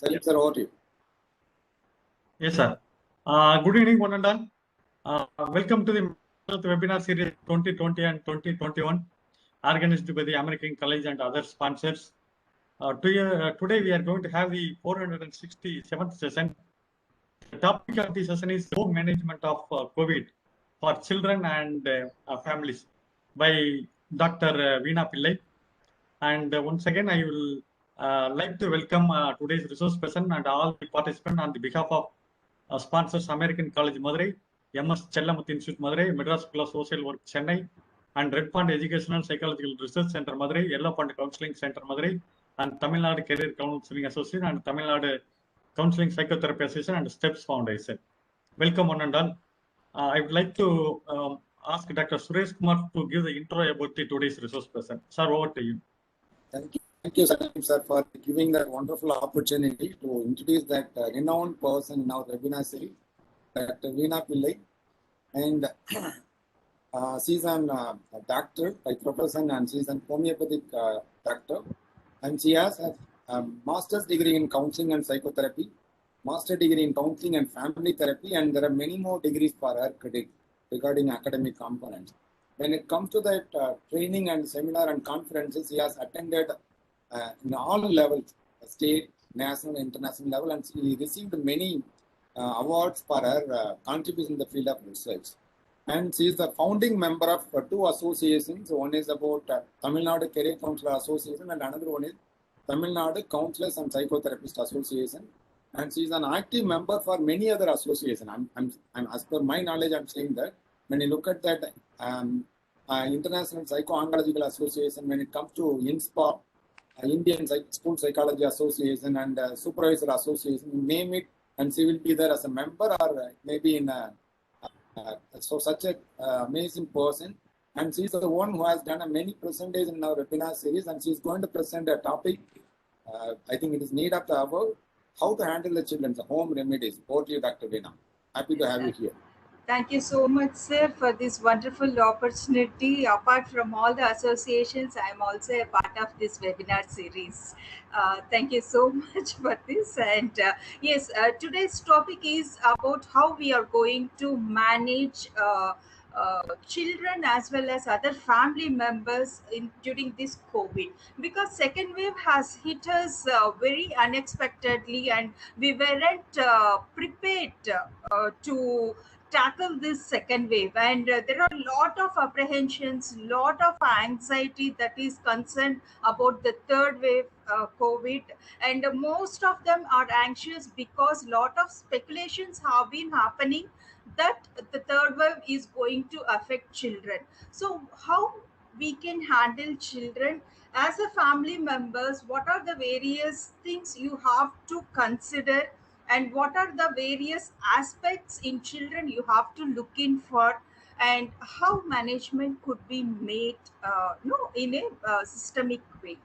Salim sir, over to you. Yes, sir. Good evening, one and all. Welcome to the webinar series 2020 and 2021, organized by the American College and other sponsors. Today we are going to have the 467th session. The topic of the session is home management of COVID for children and families by Dr. Veena Pillai. And once again, I will like to welcome today's resource person and all the participants on the behalf of sponsors American College Madurai, MS Chellamuthi Institute Madurai, Madras School of Social Work Chennai, and Red Pond Educational Psychological Research Center Madurai, Yellow Pond Counseling Center Madurai, and Tamil Nadu Career Counseling Association and Tamil Nadu Counseling Psychotherapy Association and STEPS Foundation. Welcome one and all. I would like to ask Dr. Suresh Kumar to give the intro about today's resource person. Sir, over to you. Thank you, Salim sir, for giving that wonderful opportunity to introduce that renowned person in our webinar series, Dr. Veena Pillai. And she's a doctor by profession, and she's a homeopathic doctor. And she has a master's degree in counseling and psychotherapy, master degree in counseling and family therapy, and there are many more degrees for her credit regarding academic components. When it comes to that training and seminar and conferences, she has attended in all levels, state, national, international level, and she received many awards for her contribution in the field of research. And she is the founding member of two associations. One is about Tamil Nadu Career Counselor Association, and another one is Tamil Nadu Counselors and Psychotherapists Association. And she is an active member for many other associations. I'm as per my knowledge, I'm saying that when you look at that International Psycho-Oncological Association, when it comes to INSPA, Indian School Psychology Association, and Supervisor Association, name it, and she will be there as a member or maybe in a so such an amazing person. And she's the one who has done many presentations in our webinar series, and she's going to present a topic. I think it is need of the hour, how to handle the children's home remedies. Over to you, Dr. Veena. Happy to have you here. Thank you so much, sir, for this wonderful opportunity. Apart from all the associations, I am also a part of this webinar series. Thank you so much for this. And yes, today's topic is about how we are going to manage children as well as other family members during this COVID, because second wave has hit us very unexpectedly, and we weren't prepared to tackle this second wave. And there are a lot of apprehensions, lot of anxiety that is concerned about the third wave COVID, and most of them are anxious because lot of speculations have been happening that the third wave is going to affect children. So how we can handle children as a family members? What are the various things you have to consider, and what are the various aspects in children you have to look in for, and how management could be made in a systemic way?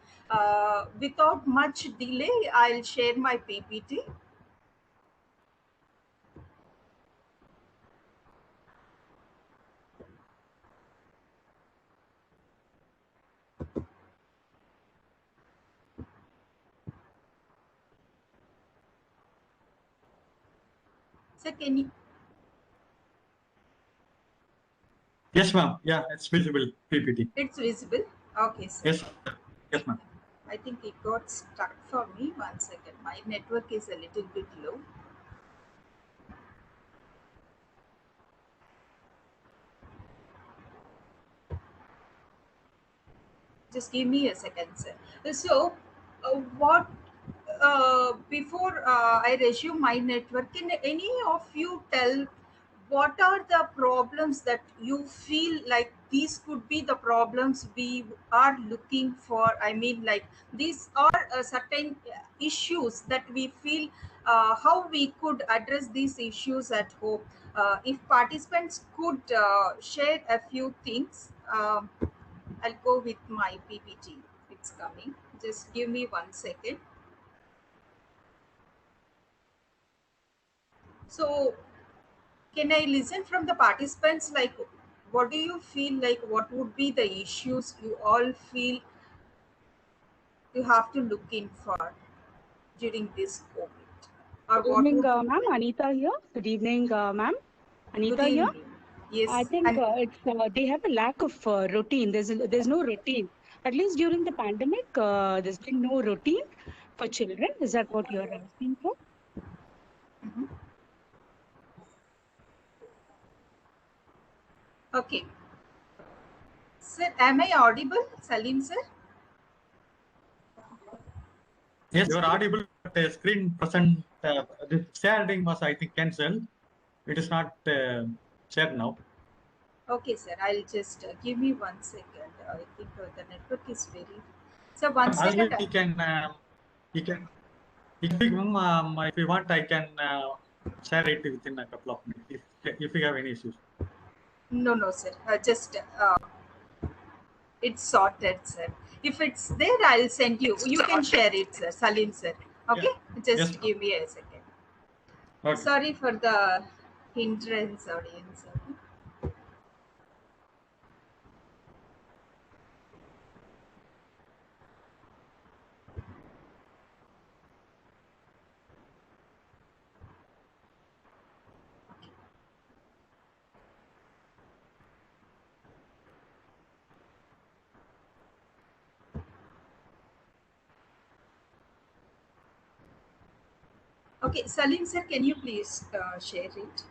Without much delay, I'll share my PPT. So can you? Yes, ma'am. Yeah, it's visible, PPT. It's visible. Okay, sir. Yes, yes, ma'am. I think it got stuck for me. 1 second. My network is a little bit low. Just give me a second, sir. So, what before I resume my network, can any of you tell what are the problems that you feel like these could be the problems we are looking for? I mean, like these are certain issues that we feel how we could address these issues at home. If participants could share a few things. I'll go with my PPT. It's coming. Just give me 1 second. So, can I listen from the participants? Like, what do you feel like? What would be the issues you all feel you have to look in for? during this COVID? Or Good what evening, would you ma'am. like? Anita here. Good evening, ma'am. Good Anita here. evening. I Yes, think and it's they have a lack of routine. There's no routine. At least during the pandemic, there's been no routine for children. Is that what you're asking for? okay. Sir, am I audible? Salim sir? Yes, you are audible, but screen present. The sharing was, I think, cancelled. It is not shared now. Okay, sir. I'll just give me 1 second. I think the network is very. So one Always second. you can speak, ma'am. If you want, I can share it within a couple of minutes if you have any issues. No, no, sir. Just it's sorted, sir. If it's there, I'll send you. You can share it, sir. Salim, sir. Yeah. Okay. Yes, Just ma'am. give me a second. Okay. Sorry for the hindrance, audience. Okay? Okay, Salim, sir. Can you please share it?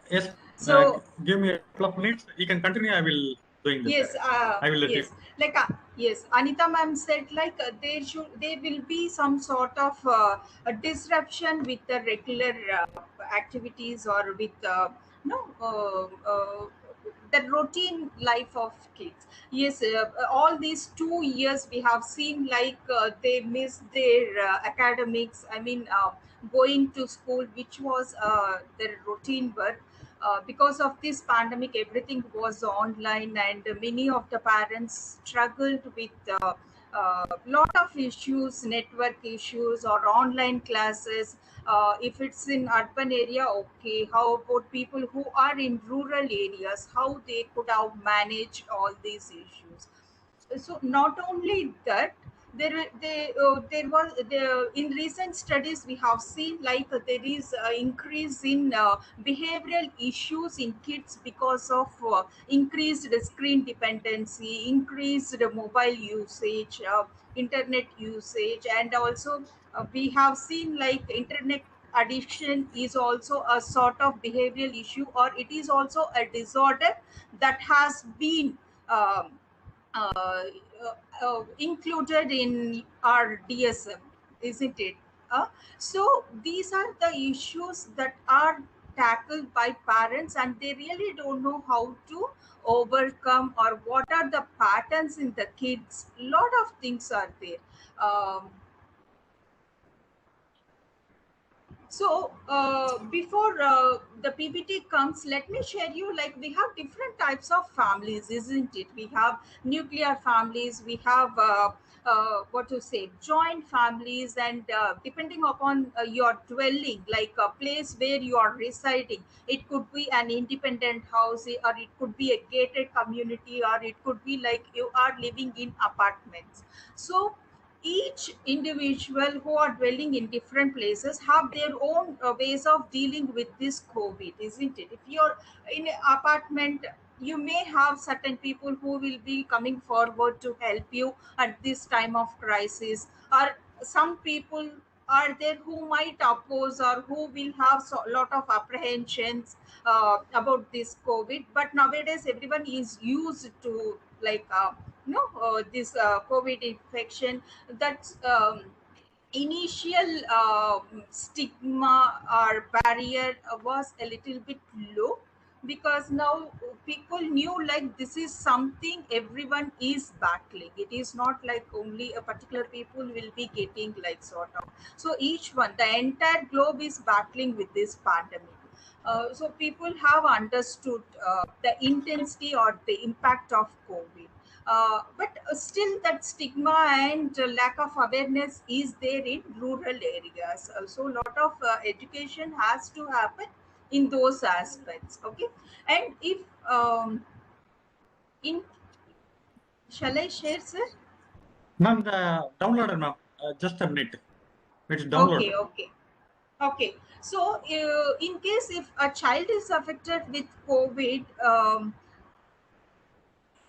Yes. So Give me a couple of minutes. You can continue. I will doing the yes, sharing. I will let you. yes, like yes, Anita ma'am said like there will be some sort of a disruption with the regular activities or with no the routine life of kids. Yes, all these 2 years we have seen like they miss their academics. I mean, going to school, which was their routine work. Because of this pandemic, everything was online, and many of the parents struggled with lot of issues, network issues, or online classes. If it's in urban area, okay. How about people who are in rural areas? How they could have managed all these issues? So not only that, there was in recent studies we have seen like there is increase in behavioral issues in kids because of increased screen dependency, increased mobile usage, internet usage, and also we have seen like internet addiction is also a sort of behavioral issue, or it is also a disorder that has been um, uh, included in our DSM, isn't it? So these are the issues that are tackled by parents, and they really don't know how to overcome or what are the patterns in the kids. Lot of things are there. Um, So before the PPT comes, let me share you like we have different types of families, isn't it? We have nuclear families, we have what to say, joint families, and depending upon your dwelling, like a place where you are residing, it could be an independent house, or it could be a gated community, or it could be like you are living in apartments. So each individual who are dwelling in different places have their own ways of dealing with this COVID, isn't it? If you're in an apartment, you may have certain people who will be coming forward to help you at this time of crisis, or some people are there who might oppose or who will have a lot of apprehensions about this COVID. But nowadays everyone is used to like this COVID infection. That's initial stigma or barrier was a little bit low, because now people knew like this is something everyone is battling. It is not like only a particular people will be getting like sort of. So each one, the entire globe is battling with this pandemic. So people have understood the intensity or the impact of COVID. But still, that stigma and lack of awareness is there in rural areas. So, a lot of education has to happen in those aspects. Okay, and if in shall I share, sir? Ma'am, the downloader, ma'am. Just a minute. It's Okay, downloaded. okay. Okay, so in case if a child is affected with COVID,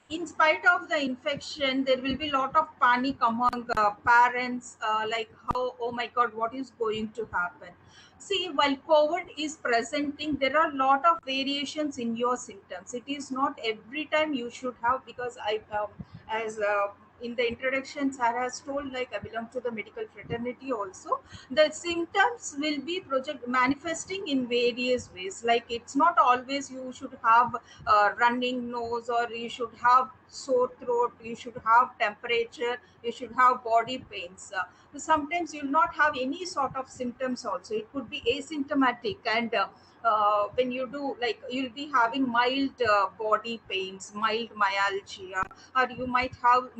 in spite of the infection, there will be a lot of panic among parents, like how, oh my God, what is going to happen? See, while COVID is presenting, there are a lot of variations in your symptoms. It is not every time you should have, because as in the introduction, Sarah has told, like I belong to the medical fraternity also, the symptoms will be project manifesting in various ways. Like it's not always you should have running nose, or you should have sore throat, you should have temperature, you should have body pains. Sometimes you'll not have any sort of symptoms also. It could be asymptomatic, and when you do, like you'll be having mild body pains, mild myalgia, or you might have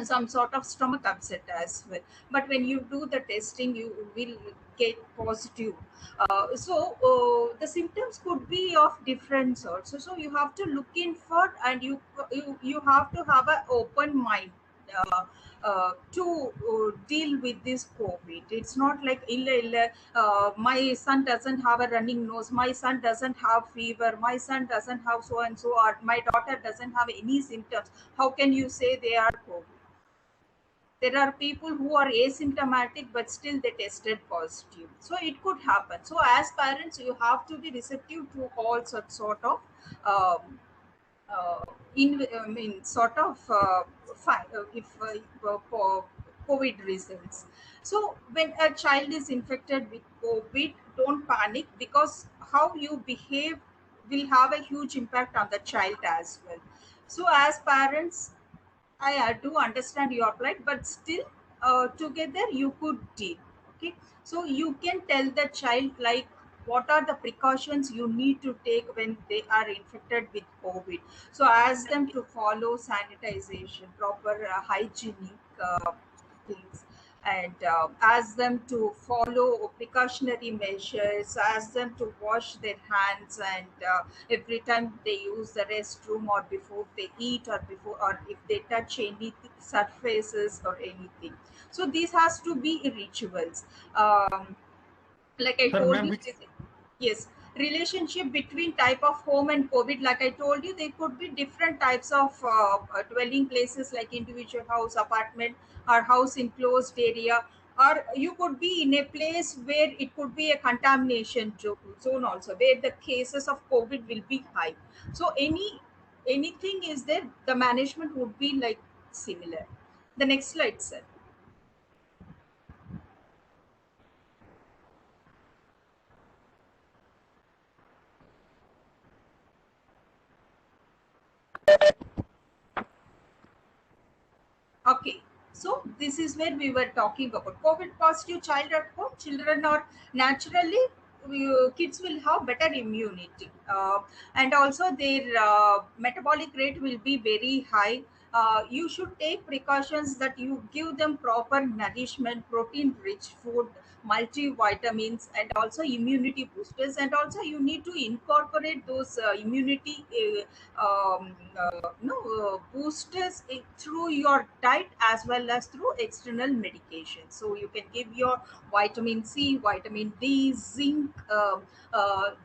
some sort of stomach upset as well. But when you do the testing, you will get positive. The symptoms could be of different sorts. So you have to look in for, and you have to have an open mind to deal with this COVID. It's not like my son doesn't have a running nose, my son doesn't have fever, my son doesn't have so and so, or my daughter doesn't have any symptoms. How can you say they are COVID? There are people who are asymptomatic but still they tested positive, so it could happen. So as parents, you have to be receptive to all such sort of um, I mean, sort of if for COVID results. So when a child is infected with COVID, don't panic, because how you behave will have a huge impact on the child as well. So as parents, I do understand your plight, but still, together you could deal. Okay, so you can tell the child, like what are the precautions you need to take when they are infected with COVID. So ask them to follow sanitization, proper hygienic things, and ask them to follow precautionary measures. Ask them to wash their hands, and every time they use the restroom, or before they eat, or before, or if they touch any surfaces or anything. So this has to be rituals. Like I Sir, told ma'am, you, which yes, relationship between type of home and COVID. Like I told you, there could be different types of dwelling places, like individual house, apartment, or house in closed area, or you could be in a place where it could be a contamination zone also, where the cases of COVID will be high. So anything is there, the management would be like similar. The next slide, sir. Okay, so this is where we were talking about COVID positive child at home. Children are naturally, kids will have better immunity, and also their metabolic rate will be very high. You should take precautions that you give them proper nourishment, protein rich food, multivitamins, and also immunity boosters. And also you need to incorporate those immunity boosters through your diet, as well as through external medication. So you can give your vitamin C, vitamin D, zinc, the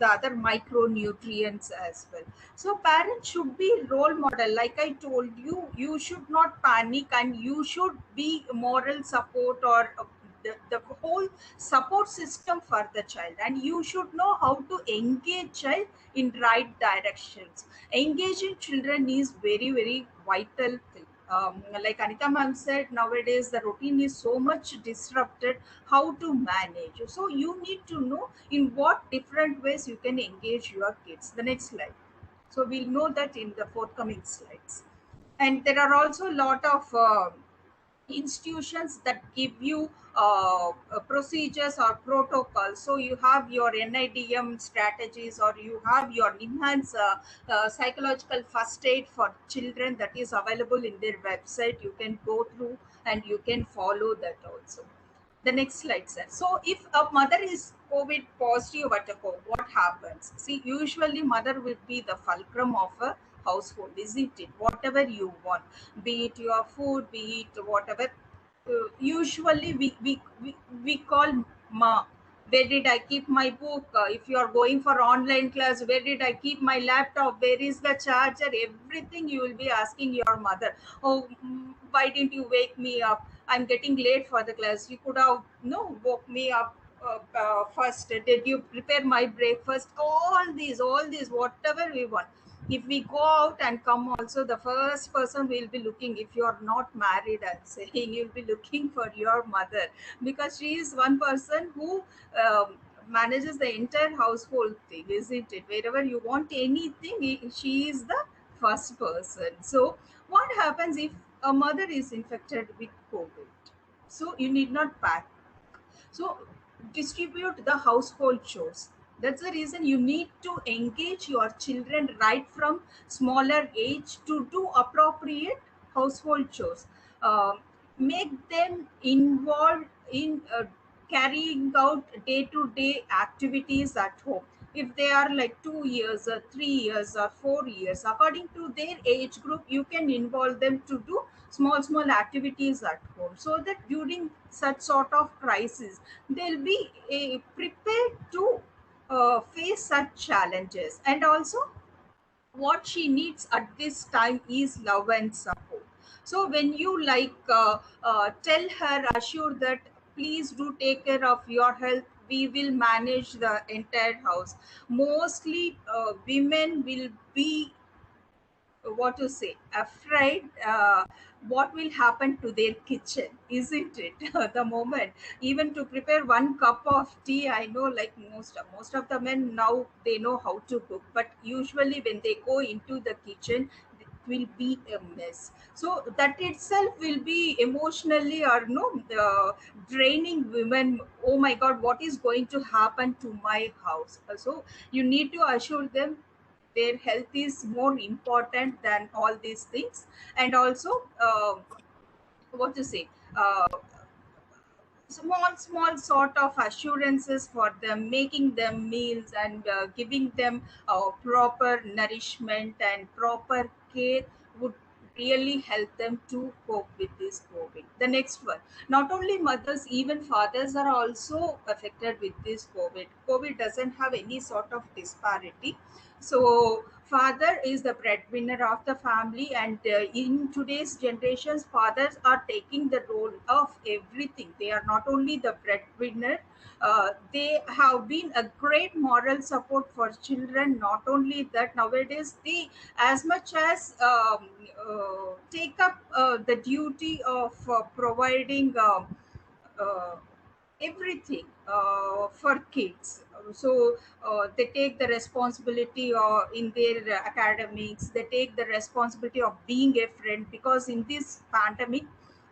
other micronutrients as well. So parents should be role model. Like I told you, you should not panic, and you should be moral support, or the whole support system for the child, and you should know how to engage child in right directions. Engaging children is very very vital thing. Like Anita ma'am said, nowadays the routine is so much disrupted. How to manage? So you need to know in what different ways you can engage your kids. The next slide. So we'll know that in the forthcoming slides. And there are also a lot of institutions that give you procedures or protocols. So you have your NIDM strategies, or you have your enhanced psychological first aid for children, that is available in their website. You can go through and you can follow that also. The next slide, sir. So if a mother is COVID positive at home, what happens? See, usually mother will be the fulcrum of a household, isn't it? Whatever you want, be it your food, be it whatever. Usually we call ma. Where did I keep my book? If you are going for online class, where did I keep my laptop? Where is the charger? Everything you will be asking your mother. Oh, why didn't you wake me up? I'm getting late for the class. You could have woke me up first. Did you prepare my breakfast? All these, whatever we want. If we go out and come also, the first person will be looking, if you are not married, I'm saying, you'll be looking for your mother, because she is one person who manages the entire household thing, isn't it? Wherever you want anything, she is the first person. So what happens if a mother is infected with COVID? So you need not pack. So distribute the household chores. That's the reason you need to engage your children right from smaller age to do appropriate household chores. Uh, Make them involved in carrying out day-to-day activities at home. If they are like 2 years or 3 years or 4 years, according to their age group, you can involve them to do small activities at home, so that during such sort of crisis they'll be prepared to face such challenges. And also, what she needs at this time is love and support. So when you tell her, assure that please do take care of your health, we will manage the entire house. Mostly women will be, what to say, afraid what will happen to their kitchen, isn't it? The moment, even to prepare one cup of tea, I know, like most of the men now, they know how to cook, but usually when they go into the kitchen, it will be a mess. So that itself will be emotionally, or no, draining women. Oh my god, what is going to happen to my house? So you need to assure them their health is more important than all these things. And also, what to say, uh, small sort of assurances for them, making them meals, and giving them proper nourishment and proper care would really help them to cope with this COVID. The next one, not only mothers, even fathers are also affected with this COVID. COVID doesn't have any sort of disparity. So father is the breadwinner of the family, and in today's generations, fathers are taking the role of everything. They are not only the breadwinner, they have been a great moral support for children. Not only that, nowadays they, as much as take up the duty of providing uh, everything for kids. So they take the responsibility in their academics, they take the responsibility of being a friend, because in this pandemic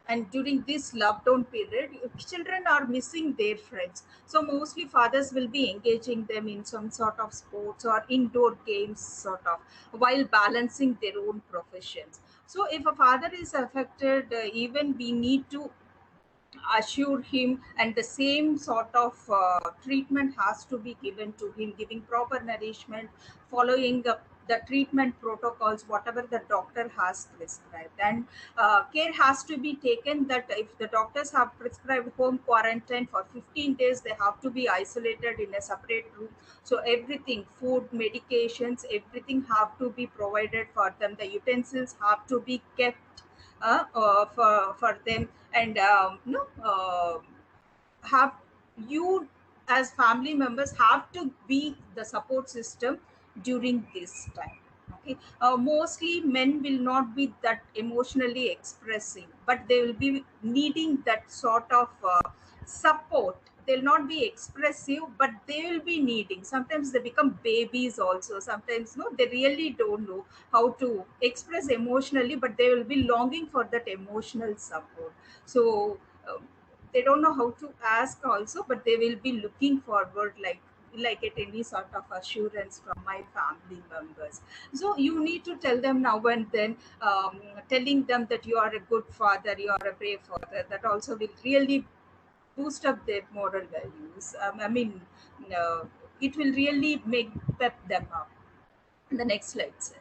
and during this lockdown period, children are missing their friends. So mostly fathers will be engaging them in some sort of sports or indoor games, sort of, while balancing their own professions. So if a father is affected, even we need to assure him, and the same sort of treatment has to be given to him, giving proper nourishment, following the treatment protocols whatever the doctor has prescribed. And care has to be taken that if the doctors have prescribed home quarantine for 15 days, they have to be isolated in a separate room. So everything, food, medications, everything have to be provided for them. The utensils have to be kept for them. And no have you, as family members, have to be the support system during this time. Okay, mostly men will not be that emotionally expressing, but they will be needing that sort of support. They'll not be expressive, but they will be needing. Sometimes they become babies also. Sometimes no, they really don't know how to express emotionally, but they will be longing for that emotional support. So they don't know how to ask also, but they will be looking forward, like at any sort of assurance from my family members. So you need to tell them now and then, telling them that you are a good father, you are a brave father. That also will really boost up their moral values. I mean, uh, it will really make pep them up. The next slide, sir.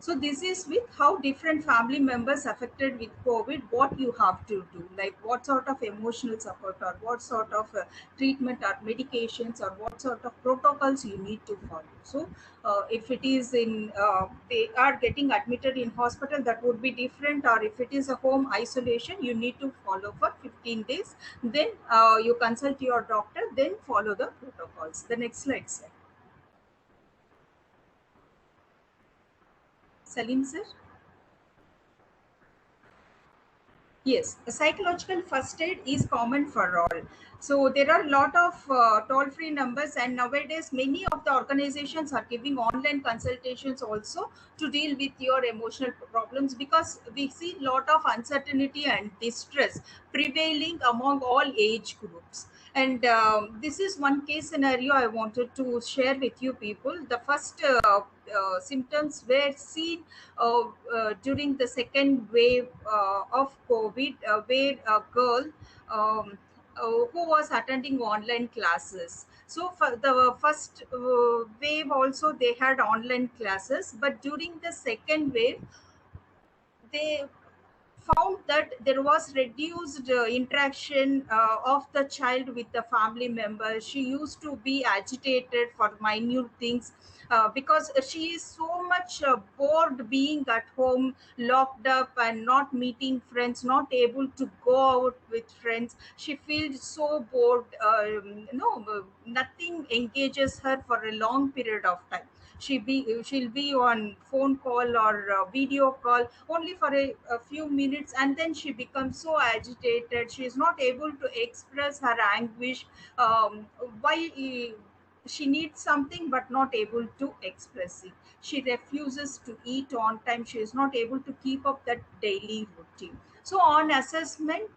So this is with how different family members affected with COVID, what you have to do, like what sort of emotional support or what sort of treatment or medications or what sort of protocols you need to follow. So if it is they are getting admitted in hospital, that would be different. Or if it is a home isolation, you need to follow for 15 days. Then you consult your doctor, then follow the protocols. The next slide, sir. Salim, sir. Yes, a psychological first aid is common for all. So there are a lot of toll-free numbers, and nowadays many of the organizations are giving online consultations also to deal with your emotional problems, because we see a lot of uncertainty and distress prevailing among all age groups. And this is one case scenario I wanted to share with you people. The first symptoms were seen during the second wave of COVID, where a girl who was attending online classes. So for the first wave also they had online classes, but during the second wave they found that there was reduced interaction of the child with the family members. She used to be agitated for minute things, because she is so much bored being at home, locked up and not meeting friends, not able to go out with friends. She feels so bored. Nothing engages her for a long period of time. She'll be on phone call or video call only for a few minutes, and then she becomes so agitated. She is not able to express her anguish, why she needs something but not able to express it. She refuses to eat on time. She is not able to keep up that daily routine. So on assessment,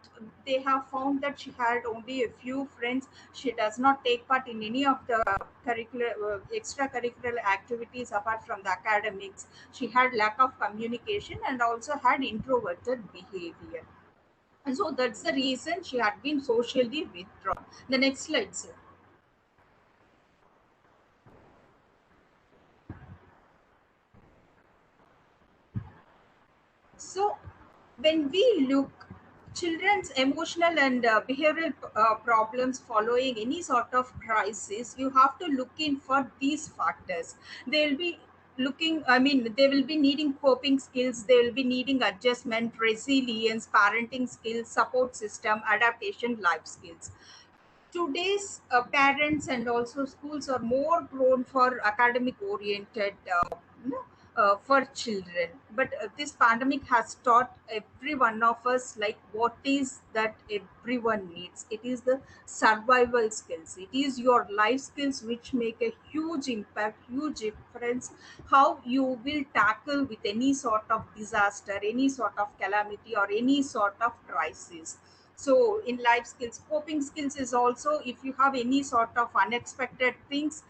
they have found that she had only a few friends. She does not take part in any of the extracurricular activities apart from the academics. She had lack of communication and also had introverted behavior. And so that's the reason she had been socially withdrawn. The next slide, sir. So when we look children's emotional and behavioral problems following any sort of crisis, you have to look in for these factors. They'll be they will be needing coping skills, they will be needing adjustment, resilience, parenting skills, support system, adaptation, life skills. Today's parents and also schools are more prone for academic oriented for children, but this pandemic has taught every one of us like what is that everyone needs. It is the survival skills, it is your life skills which make a huge impact, huge difference, how you will tackle with any sort of disaster, any sort of calamity or any sort of crisis. So in life skills, coping skills is also if you have any sort of unexpected things,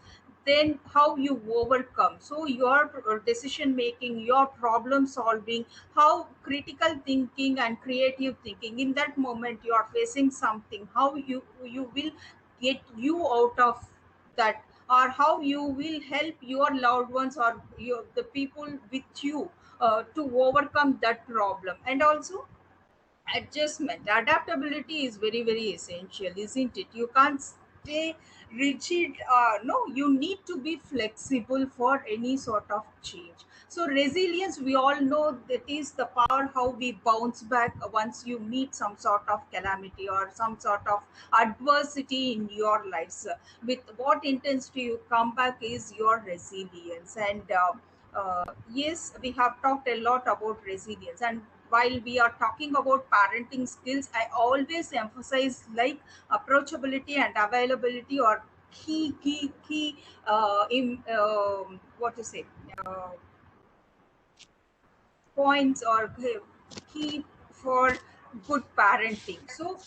then how you overcome. So your decision making, your problem solving, how critical thinking and creative thinking, in that moment you are facing something, how you will get you out of that, or how you will help your loved ones or the people with you to overcome that problem. And also adjustment, adaptability is very very essential, isn't it? You can't stay rigid. No, you need to be flexible for any sort of change. So resilience, we all know that is the power how we bounce back once you meet some sort of calamity or some sort of adversity in your lives. With what intensity you come back is your resilience. And yes, we have talked a lot about resilience. And while we are talking about parenting skills, I always emphasize like approachability and availability or key in what to say uh, points or key for good parenting. So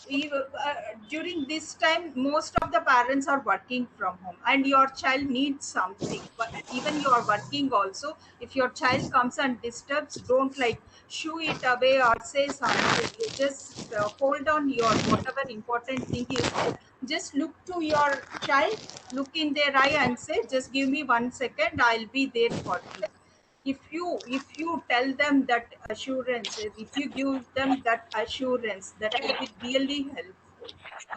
during this time most of the parents are working from home and your child needs something, but even you are working also, if your child comes and disturbs, don't like shoo it away or say something. You just hold on your whatever important thing is there. Just look to your child, look in their eye and say, just give me 1 second, I'll be there for you. If you tell them that assurance, if you give them that assurance, that will be really helpful.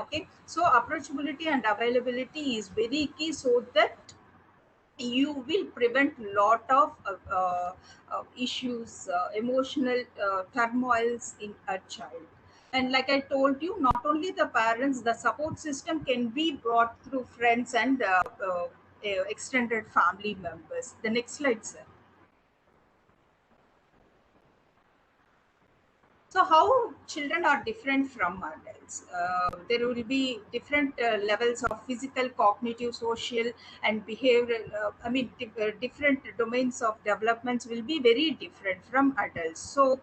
Okay, so approachability and availability is very key, so that you will prevent lot of issues, emotional turmoils in a child. And like I told you, not only the parents, the support system can be brought through friends and extended family members. The next slide, sir. So, how children are different from adults? There will be different levels of physical, cognitive, social, and behavioral. Different domains of developments will be very different from adults. So,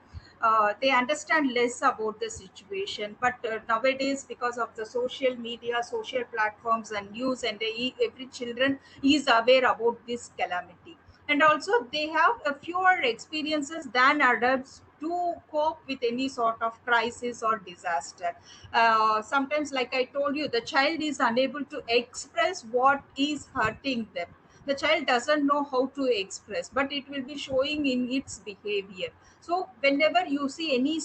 they understand less about the situation. But nowadays, because of the social media, social platforms, and news, and every children is aware about this calamity, and also they have a fewer experiences than adults to cope with any sort of crisis or disaster. Sometimes, like I told you, the child is unable to express what is hurting them. The child doesn't know how to express, but it will be showing in its behavior. So whenever you see any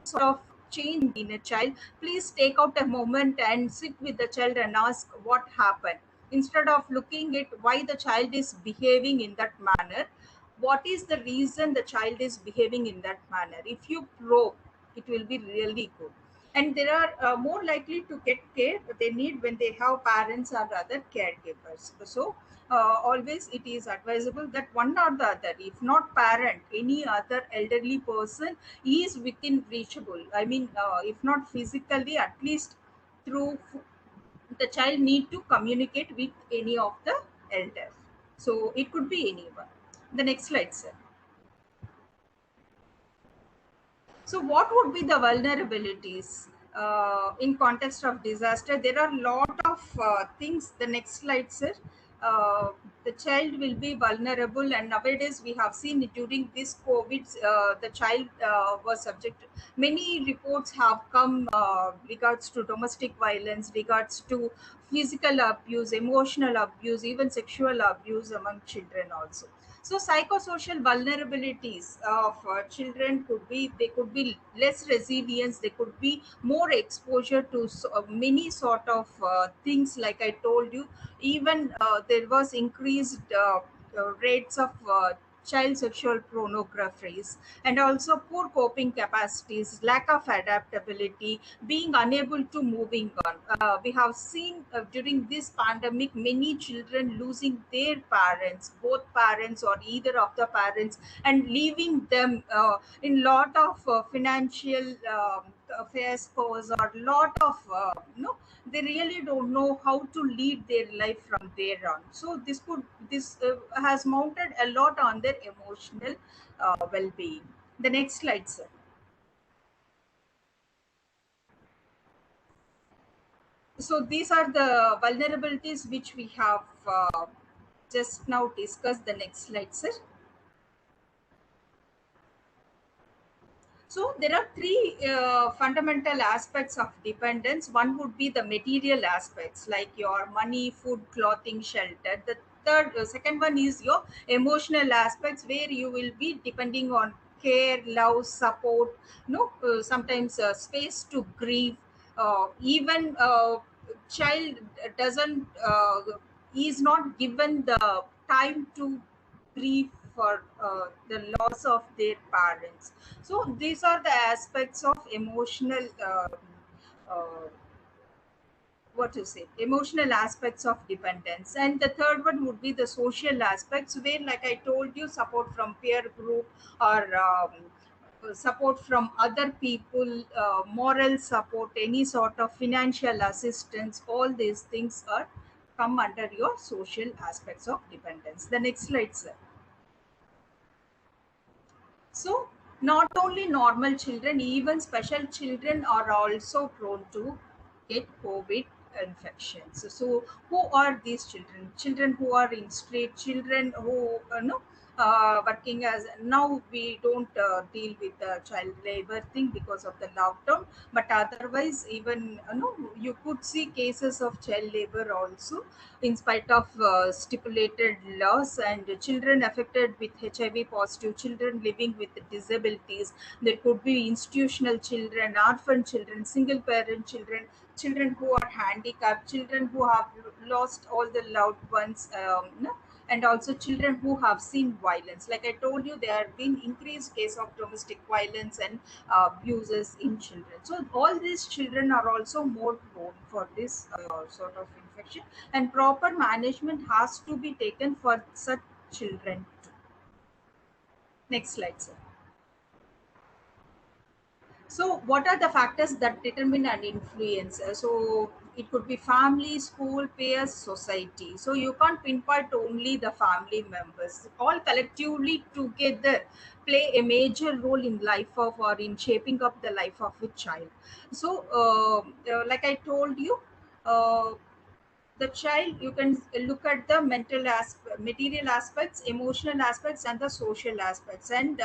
sort of change in a child, please take out a moment and sit with the child and ask what happened. Instead of looking at why the child is behaving in that manner, what is the reason the child is behaving in that manner? If you probe, it will be really good. And they are more likely to get care they need when they have parents or other caregivers. So always it is advisable that one or the other, if not parent, any other elderly person is within reachable. I mean, if not physically, at least through the child need to communicate with any of the elders. So it could be anyone. The next slide, sir. So, what would be the vulnerabilities in context of disaster? There are a lot of things. The next slide, sir. The child will be vulnerable, and nowadays we have seen it during this COVID, the child was subject. Many reports have come regards to domestic violence, regards to physical abuse, emotional abuse, even sexual abuse among children also. So psychosocial vulnerabilities of children could be, they could be less resilience, they could be more exposure to many sort of things. Like I told you, even there was increased rates of child sexual pornographies, and also poor coping capacities, lack of adaptability, being unable to moving on. We have seen during this pandemic many children losing their parents, both parents or either of the parents, and leaving them in lot of financial affairs cause, or lot of they really don't know how to lead their life from there on. So this has mounted a lot on their emotional well-being. The next slide, sir. So these are the vulnerabilities which we have just now discussed. The next slide, sir. So there are three fundamental aspects of dependence. One would be the material aspects, like your money, food, clothing, shelter. The second one is your emotional aspects, where you will be depending on care, love, support. Sometimes space to grieve. Even child doesn't is not given the time to grieve for the loss of their parents. So these are the aspects of emotional uh, what to say, emotional aspects of dependence. And the third one would be the social aspects, where, like I told you, support from peer group, or support from other people, moral support, any sort of financial assistance. All these things are come under your social aspects of dependence. The next slide, sir. So, not only normal children, even special children are also prone to get COVID infections. So, who are these children? Children who are in street, children who working as now we don't deal with the child labor thing because of the lockdown, but otherwise even you could see cases of child labor also in spite of stipulated laws, and children affected with HIV positive, children living with disabilities. There could be institutional children, orphan children, single parent children, children who are handicapped, children who have lost all the loved ones, and also children who have seen violence. Like I told you, there have been increased case of domestic violence and abuses in children. So all these children are also more prone for this sort of infection, and proper management has to be taken for such children too. Next slide, sir. So, what are the factors that determine an influence? So, it could be family, school, peers, society. So, you can't pinpoint only the family members. All collectively together play a major role in life of, or in shaping up the life of a child. So, like I told you, uh, the child, you can look at the material aspects, emotional aspects, and the social aspects, and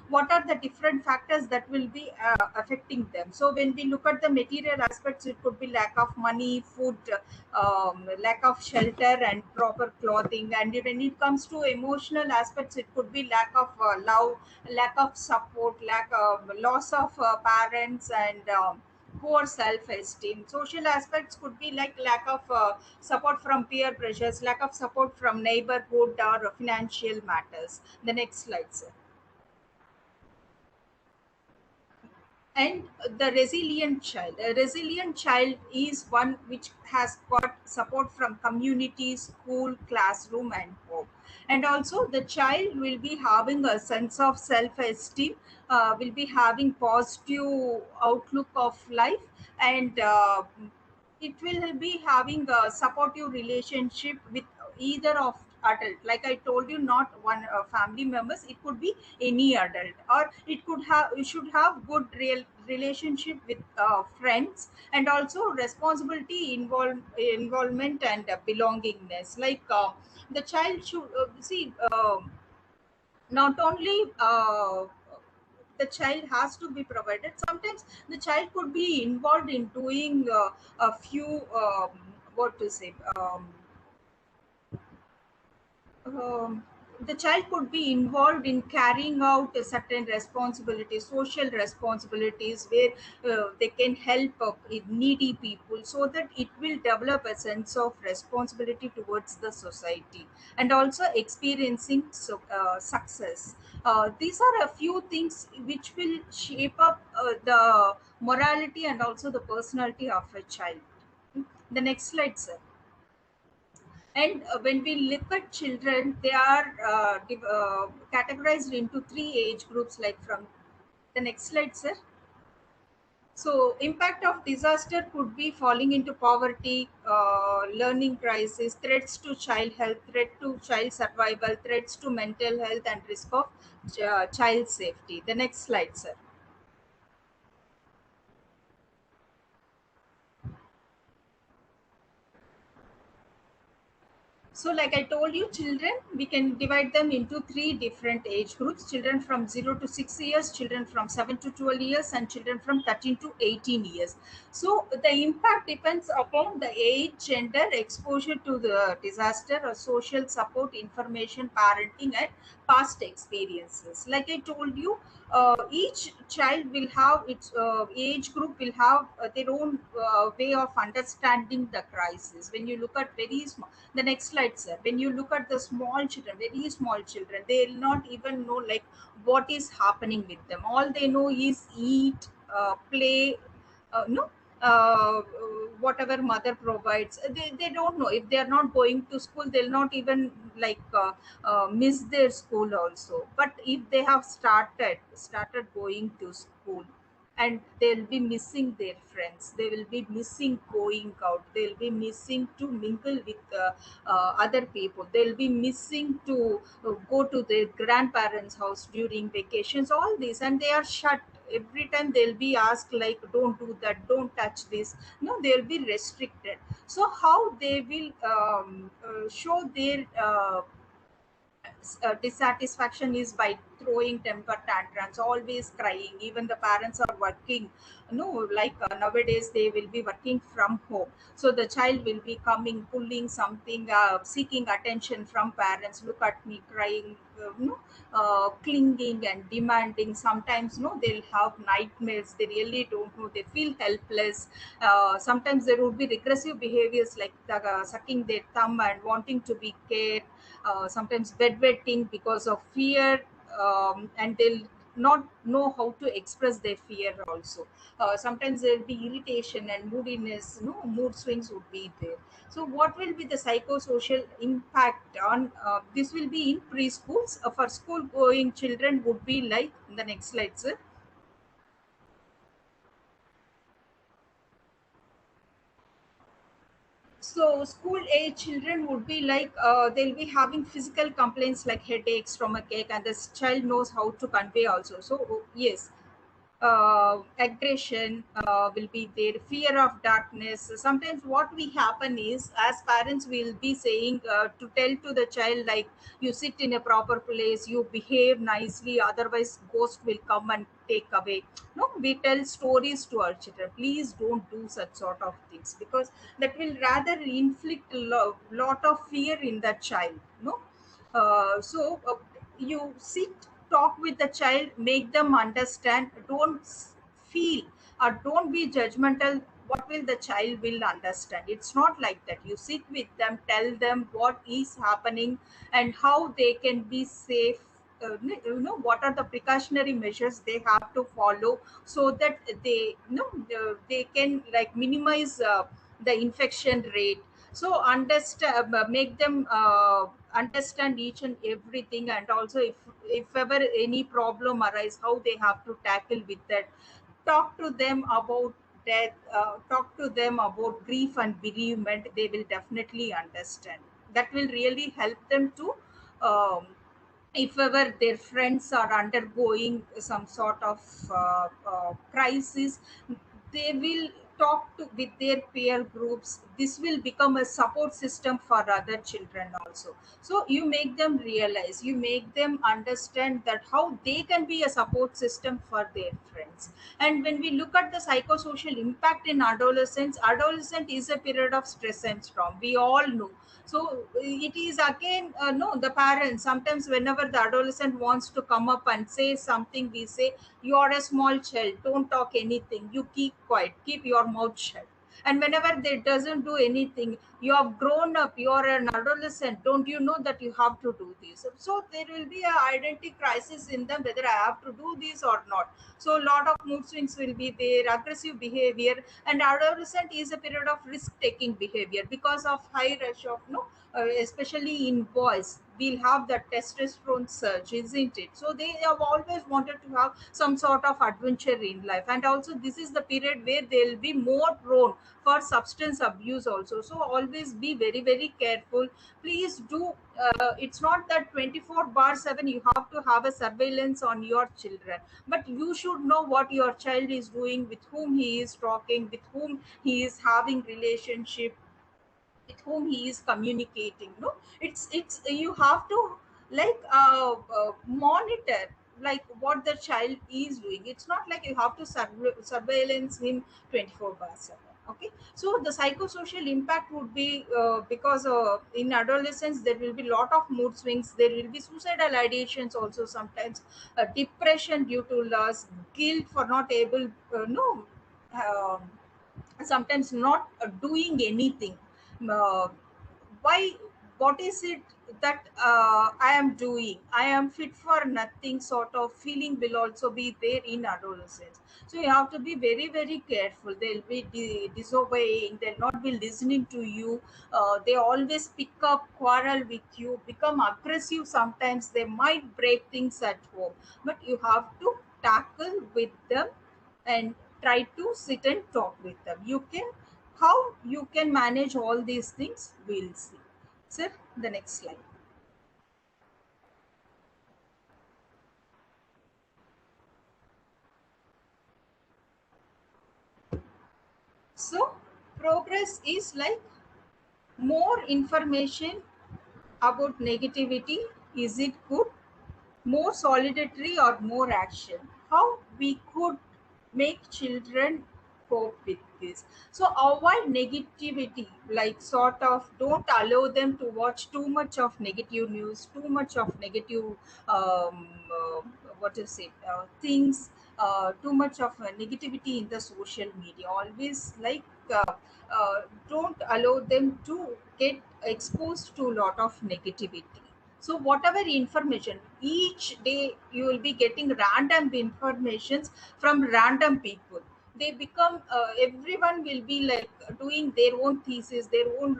what are the different factors that will be affecting them. So when we look at the material aspects, it could be lack of money, food, lack of shelter and proper clothing. And when it comes to emotional aspects, it could be lack of love, lack of support, lack of loss of parents, and poor self-esteem. Social aspects could be like lack of support from peer pressures, lack of support from neighborhood or financial matters. The next slide, sir. And the resilient child, a resilient child is one which has got support from community, school, classroom, and home. And also the child will be having a sense of self-esteem, will be having positive outlook of life, and it will be having a supportive relationship with either of adult. Like I told you, not one family members, it could be any adult, or it could have, you should have good real relationship with friends, and also responsibility, involvement, and belongingness. Like the child should see, not only the child has to be provided, sometimes the child could be involved in doing a few what to say um, the child could be involved in carrying out a certain responsibilities, social responsibilities, where they can help needy people, so that it will develop a sense of responsibility towards the society, and also experiencing success. These are a few things which will shape up the morality and also the personality of a child. The next slide, sir. And when we look at children, they are categorized into three age groups, like from the next slide, sir. So, impact of disaster could be falling into poverty, learning crisis, threats to child health, threat to child survival, threats to mental health, and risk of child safety. The next slide, sir. So, like I told you, children, we can divide them into three different age groups: children from 0 to 6 years, children from 7 to 12 years, and children from 13 to 18 years. So, the impact depends upon the age, gender, exposure to the disaster, or social support, information, parenting, and past experiences. Like I told you, each child will have its age group will have their own way of understanding the crisis. When you look at very small, the next slide, sir. When you look at the small children, very small children, they will not even know like what is happening with them. All they know is eat, play, no whatever mother provides. They don't know. If they are not going to school, they'll not even like miss their school also. But if they have started going to school, and they'll be missing their friends, they will be missing going out, they'll be missing to mingle with other people, they'll be missing to go to their grandparents house during vacations, all this, and they are shut. Every time they'll be asked like, don't do that, don't touch this, no, they'll be restricted. So how they will show their dissatisfaction is by throwing temper tantrums, always crying. Even the parents are working, like nowadays they will be working from home, so the child will be coming, pulling something, seeking attention from parents. Look at me crying, clinging and demanding. Sometimes they'll have nightmares, they really don't know, they feel helpless. Sometimes there would be regressive behaviors like sucking their thumb and wanting to be cared. Sometimes bedwetting because of fear, and they'll not know how to express their fear also. Sometimes there will be irritation and moodiness, mood swings would be there. So what will be the psychosocial impact on this will be in preschools? For school going children would be like, in the next slide, sir. So school age children would be like, they'll be having physical complaints like headaches, stomachache, and this child knows how to convey also. So yes, aggression will be there, fear of darkness. Sometimes what we happen is, as parents will be saying, to tell to the child like, you sit in a proper place, you behave nicely, otherwise ghost will come and take away. No, we tell stories to our children, please don't do such sort of things, because that will rather inflict a lot of fear in the child. No, you sit, talk with the child, make them understand, don't feel or don't be judgmental. What will the child will understand? It's not like that. You sit with them, tell them what is happening and how they can be safe. What are the precautionary measures they have to follow, so that they they can like minimize the infection rate. So understand, make them understand each and everything, and also if ever any problem arise, how they have to tackle with that. Talk to them about death, talk to them about grief and bereavement, they will definitely understand. That will really help them to, um, if ever their friends are undergoing some sort of crisis, they will talk to with their peer groups. This will become a support system for other children also. So you make them realize, you make them understand that how they can be a support system for their friends. And when we look at the psychosocial impact in adolescence, adolescent is a period of stress and storm, we all know. So it is again, no, the parents sometimes, whenever the adolescent wants to come up and say something, we say, you are a small child, don't talk anything, you keep quiet, keep your mouth shut. And whenever they doesn't do anything, you have grown up, you are an adolescent, don't you know that you have to do this? So there will be a identity crisis in them, whether I have to do this or not. So a lot of mood swings will be there, aggressive behavior. And adolescent is a period of risk taking behavior because of high rush of especially in boys, we'll have the testosterone surge, isn't it? So they have always wanted to have some sort of adventure in life, and also this is the period where they'll be more prone for substance abuse also. So always be very very careful. Please do, it's not that 24 bar 7 you have to have a surveillance on your children, but you should know what your child is doing, with whom he is talking, with whom he is having relationship, with whom he is communicating. No, it's you have to like monitor like what the child is doing. It's not like you have to surveillance him 24 by 7. Okay, so the psychosocial impact would be, because in adolescence there will be lot of mood swings, there will be suicidal ideations also sometimes, depression due to loss, guilt for not able, no, um, sometimes not doing anything. uh, why, what is it that I am doing, I am fit for nothing sort of feeling will also be there in adolescence. So you have to be very very careful. They'll be disobeying, they'll not be listening to you. They always pick up quarrel with you, become aggressive. Sometimes they might break things at home, but you have to tackle with them and try to sit and talk with them. You can, how you can manage all these things, we'll see. Sir, the next slide. So progress is like more information about negativity, Is it good? More solidarity or more action? How we could make children cope with this? So avoid negativity, like sort of don't allow them to watch too much of negative news, too much of negative um, uh, what to say things, too much of negativity in the social media. Always like don't allow them to get exposed to a lot of negativity. So whatever information, each day you will be getting random informations from random people. They become everyone will be like doing their own thesis, their own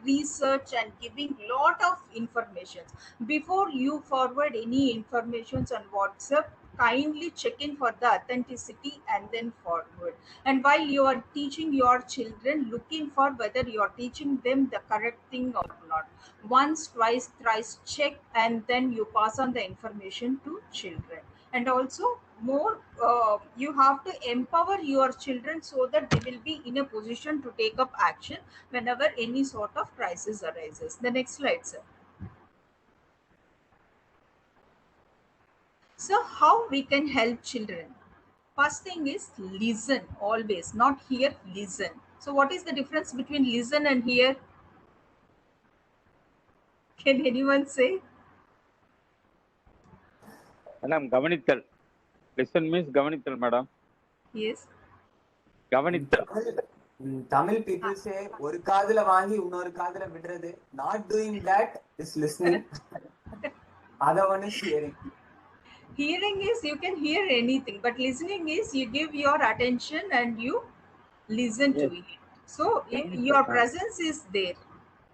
research, and giving lot of informations. Before you forward any informations on WhatsApp, kindly check in for the authenticity and then forward. And while you are teaching your children, looking for whether you are teaching them the correct thing or not. Once, twice, thrice check, and then you pass on the information to children. And also more, you have to empower your children so that they will be in a position to take up action whenever any sort of crisis arises. The next slide, sir. So how we can help children? First thing is listen, always, not hear, listen. So what is the difference between listen and hear? Can anyone say? Madam, கவனித்தல். Listen means கவனித்தல், madam. Yes. கவனித்தல். Tamil people say ஒரு காதுல வாங்கி இன்னொரு காதுல விடுறது. Not doing that is listening. Other one is hearing. Hearing is you can hear anything, but listening is you give your attention and you listen to it. So your presence is there.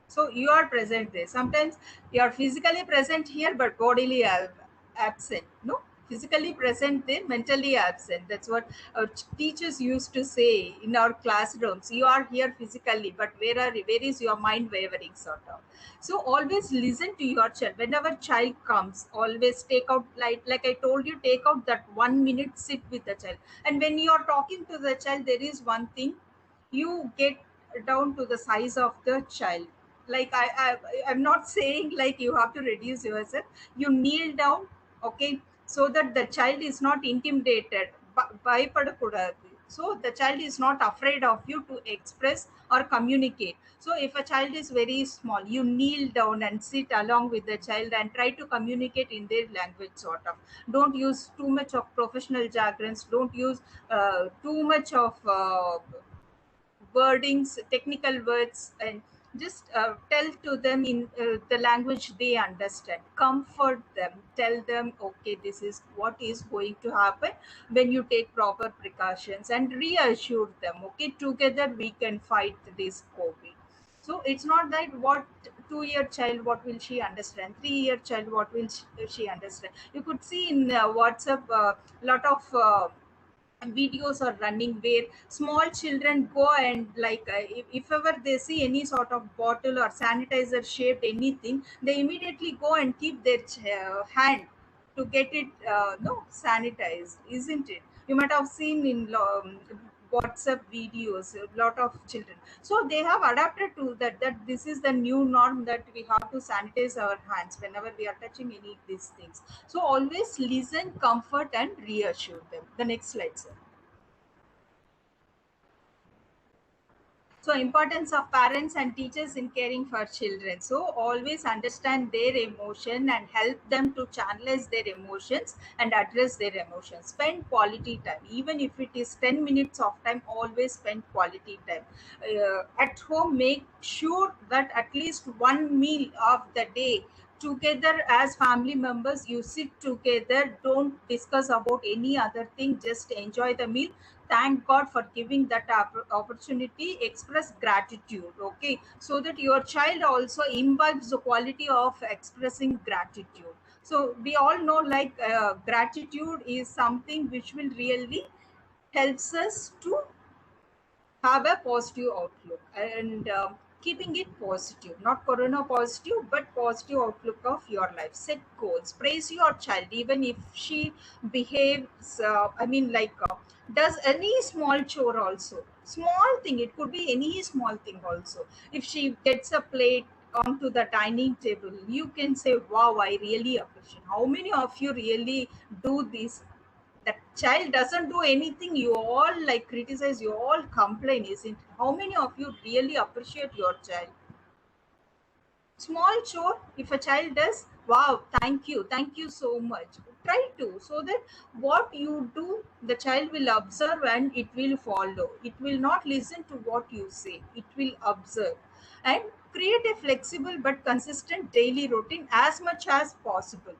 So you are present there. Sometimes you are physically present here but bodily absent. No, physically present there, mentally absent. That's what our teachers used to say in our classrooms. You are here physically, but where is your mind wavering, sort of. So always listen to your child. Whenever child comes, always take out, like I told you, take out that 1 minute, sit with the child. And when you are talking to the child, there is one thing, you get down to the size of the child. Like I'm not saying like you have to reduce yourself. You kneel down, okay, so that the child is not intimidated. பயப்படக்கூடாது. So the child is not afraid of you to express or communicate. So if a child is very small, you kneel down and sit along with the child and try to communicate in their language, sort of. Don't use too much of professional jargons. Don't use too much of wordings, technical words, and just tell to them in the language they understand. Comfort them, tell them, okay, this is what is going to happen when you take proper precautions, and reassure them, okay, together we can fight this COVID. So it's not that what 2-year child, what will she understand? 3-year child, what will she understand? You could see in WhatsApp lot of videos are running where small children go and like if ever they see any sort of bottle or sanitizer shaped anything, they immediately go and keep their hand to get it no sanitized, isn't it? You might have seen in WhatsApp videos a lot of children. So they have adapted to that this is the new norm, that we have to sanitize our hands whenever we are touching any of these things. So always listen, comfort, and reassure them. The next slide, sir. So importance of parents and teachers in caring for children. So always understand their emotion and help them to channelize their emotions and address their emotions. Spend quality time. Even if it is 10 minutes of time, always spend quality time. At home, make sure that at least one meal of the day together as family members, you sit together, don't discuss about any other thing, just enjoy the meal. Thank God for giving that opportunity, express gratitude, okay, so that your child also imbibes the quality of expressing gratitude. So we all know like gratitude is something which will really helps us to have a positive outlook, and keeping it positive, not corona positive, but positive outlook of your life. Set goals, praise your child even if she behaves does any small chore also, small thing, it could be any small thing also. If she gets a plate onto the dining table, you can say, wow, I really appreciate. How many of you really do this? That child doesn't do anything, you all like criticize, you all complain, isn't it? How many of you really appreciate your child? Small chore, if a child does, wow, thank you so much. Try to, so that what you do, the child will observe and it will follow. It will not listen to what you say, it will observe. And create a flexible but consistent daily routine as much as possible.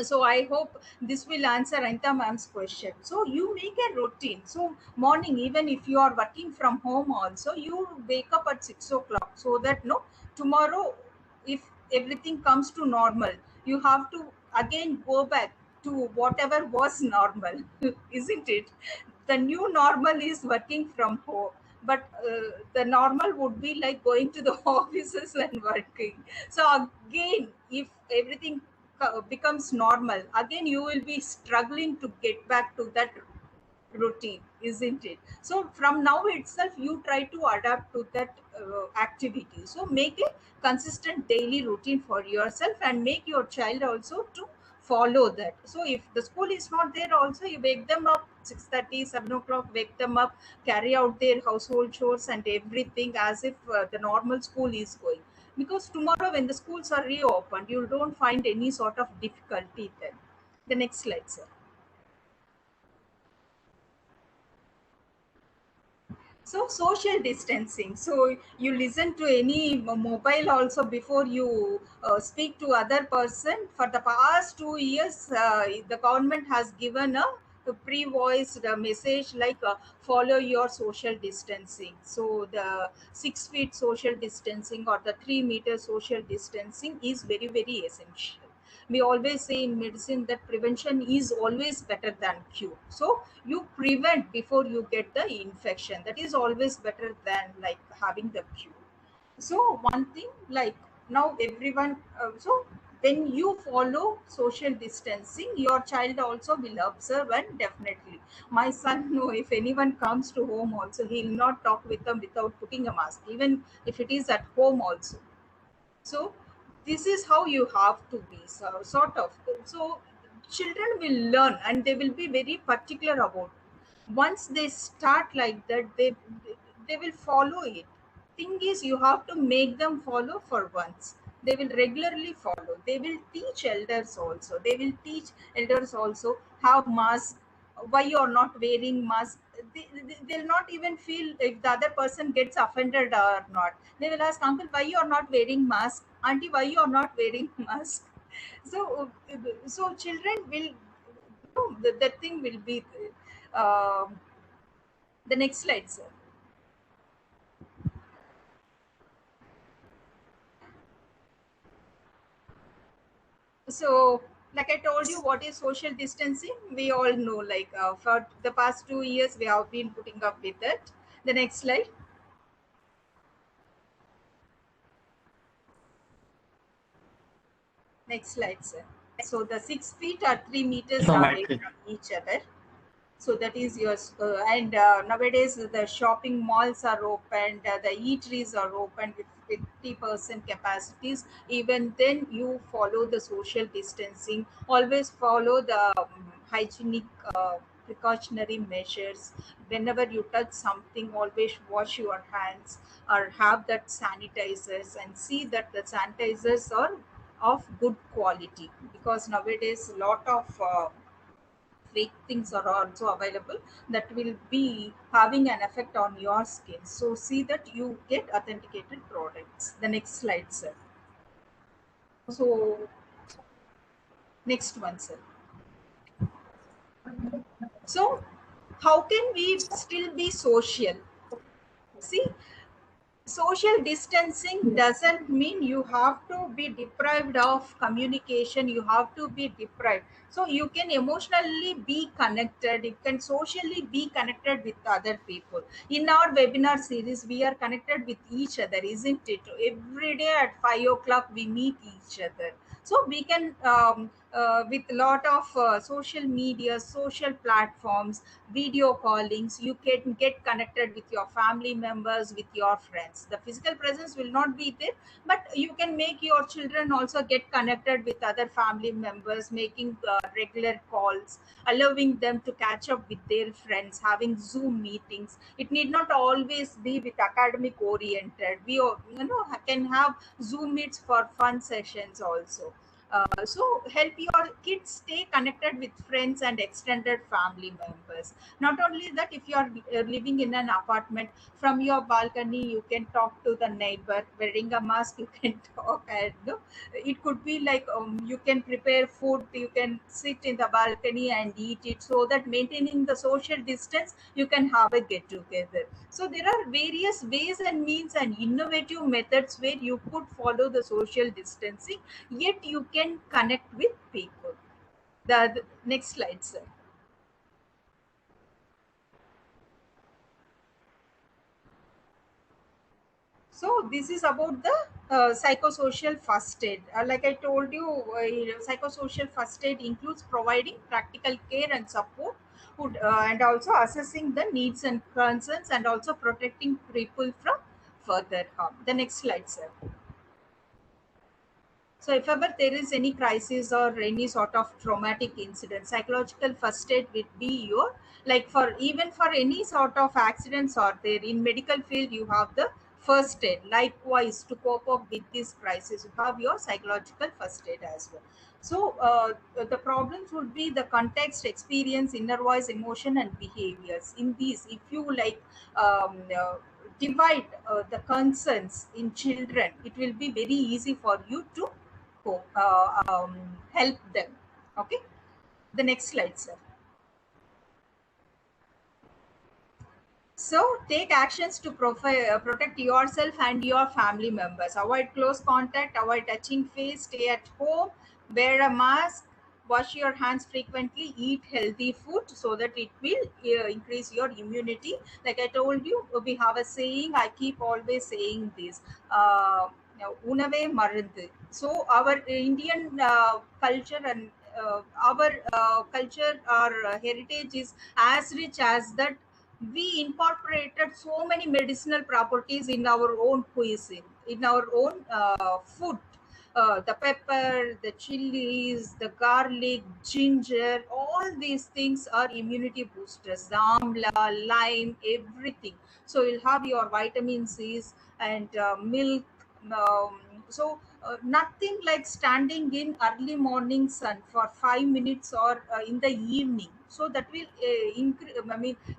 So I hope this will answer Anita ma'am's question. So you make a routine. So morning, even if you are working from home also, you wake up at 6 o'clock, so that no, tomorrow, if everything comes to normal, you have to again go back to whatever was normal, isn't it? The new normal is working from home, but the normal would be like going to the offices and working. So again, if everything becomes normal, again you will be struggling to get back to that routine, isn't it? So from now itself, you try to adapt to that activity. So make a consistent daily routine for yourself and make your child also to follow that. So if the school is not there also, you wake them up 6:30, 7 o'clock, wake them up, carry out their household chores and everything as if the normal school is going. Because tomorrow when the schools are reopened, you don't find any sort of difficulty then. The next slide, sir. So social distancing. So you listen to any mobile also before you speak to other person. For the past 2 years, the government has given a pre-voiced message like follow your social distancing. So the 6 feet social distancing or the 3 meter social distancing is very, very essential. We always say in medicine that prevention is always better than cure. So you prevent before you get the infection. That is always better than like having the cure. So one thing, like now everyone, so when you follow social distancing, your child also will observe, and definitely my son, no, if anyone comes to home also, he will not talk with them without putting a mask, even if it is at home also. So this is how you have to be, so sort of. So children will learn and they will be very particular about it. Once they start like that, they will follow it. Thing is, you have to make them follow for once. They will regularly follow. They will teach elders also. They will teach elders also have mask, why you're not wearing mask. They'll not even feel if the other person gets offended or not. They will ask, uncle, why you're not wearing mask? Auntie, why you're not wearing mask? So so children will, no, that thing will be the next slide, sir. So like I told you, what is social distancing, we all know, like for the past 2 years we have been putting up with it. The next slide. Next slide, sir. So the 6 feet or 3 meters So, away Maitri. from each other. So that is yours. And nowadays the shopping malls are open, the eateries are open with 50% capacities. Even then, you follow the social distancing. Always follow the hygienic precautionary measures. Whenever you touch something, always wash your hands or have that sanitizers, and see that the sanitizers are of good quality, because nowadays a lot of fake things are also available that will be having an effect on your skin. So see that you get authenticated products. The next slide, sir. So next one, sir. So how can we still be social? See, social distancing doesn't mean you have to be deprived of communication, you have to be deprived. So you can emotionally be connected, you can socially be connected with other people. In our webinar series, we are connected with each other, isn't it? Every day at 5 o'clock we meet each other. So we can with a lot of social media, social platforms, video callings. You can get connected with your family members, with your friends. The physical presence will not be there, but you can make your children also get connected with other family members, making regular calls, allowing them to catch up with their friends, having Zoom meetings. It need not always be with academic oriented. We can have Zoom meets for fun sessions also. So help your kids stay connected with friends and extended family members. Not only that, if you are living in an apartment, from your balcony you can talk to the neighbor. Wearing a mask, you can talk, and it could be like you can prepare food, you can sit in the balcony and eat it, so that maintaining the social distance, you can have a get together. So there are various ways and means and innovative methods where you could follow the social distancing, yet you can connect with people. The next slide, sir. So this is about the psychosocial first aid. Like I told you, psychosocial first aid includes providing practical care and support, and also assessing the needs and concerns, and also protecting people from further harm. The next slide, sir. So if ever there is any crisis or any sort of traumatic incident, psychological first aid will be your, like, for even for any sort of accidents or there in medical field, you have the first aid. Likewise, to cope up with this crisis, you have your psychological first aid as well. So the problems would be the context, experience, inner voice, emotion, and behaviors. In these, if you like divide the concerns in children, it will be very easy for you to help them. Okay, the next slide, sir. So take actions to protect yourself and your family members. Avoid close contact, avoid touching face, stay at home, wear a mask, wash your hands frequently, eat healthy food, so that it will increase your immunity. Like I told you, we have a saying, I keep always saying this, unave marundu. So our Indian culture and our culture, our heritage is as rich as that. We incorporated so many medicinal properties in our own cuisine, in our own food. The pepper, the chilies, the garlic, ginger, all these things are immunity boosters. The amla, lime, everything. So you'll have your vitamin C's and milk. Um, Nothing like standing in early morning sun for 5 minutes or in the evening. So that will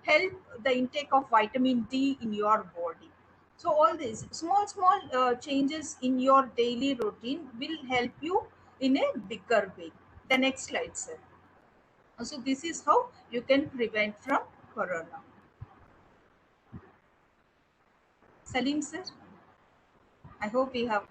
help the intake of vitamin D in your body. So all these small changes in your daily routine will help you in a bigger way. The next slide, sir. So this is how you can prevent from corona. Salim, sir, I hope we have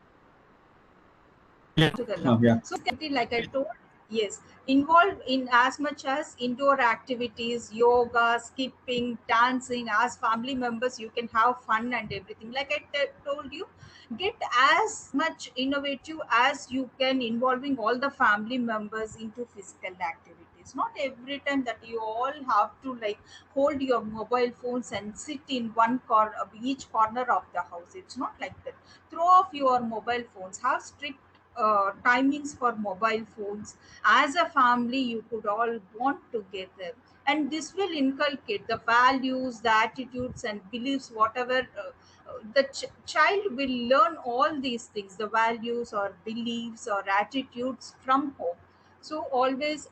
to the lab. Yeah. So like I told, yes, involved in as much as indoor activities, yoga, skipping, dancing. As family members, you can have fun and everything. Like I told you, get as much innovative as you can, involving all the family members into physical activities. Not every time that you all have to like hold your mobile phones and sit in one corner of each corner of the house. It's not like that. Throw off your mobile phones. Have strict timings for mobile phones. As a family, you could all bond together, and this will inculcate the values, the attitudes, and beliefs. Whatever the child will learn all these things, the values or beliefs or attitudes from home. So always,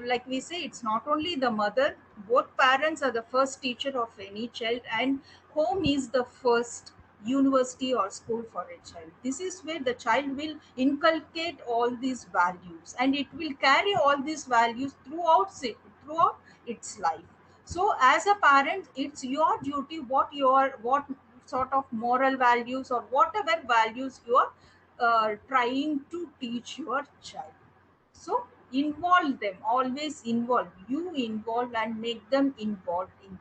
like we say, it's not only the mother. Both parents are the first teacher of any child, and home is the first university or school for a child. This is where the child will inculcate all these values, and it will carry all these values throughout its life. So as a parent, it's your duty, what sort of moral values or whatever values you are trying to teach your child. So involve them, always involve. You involve and make them involved in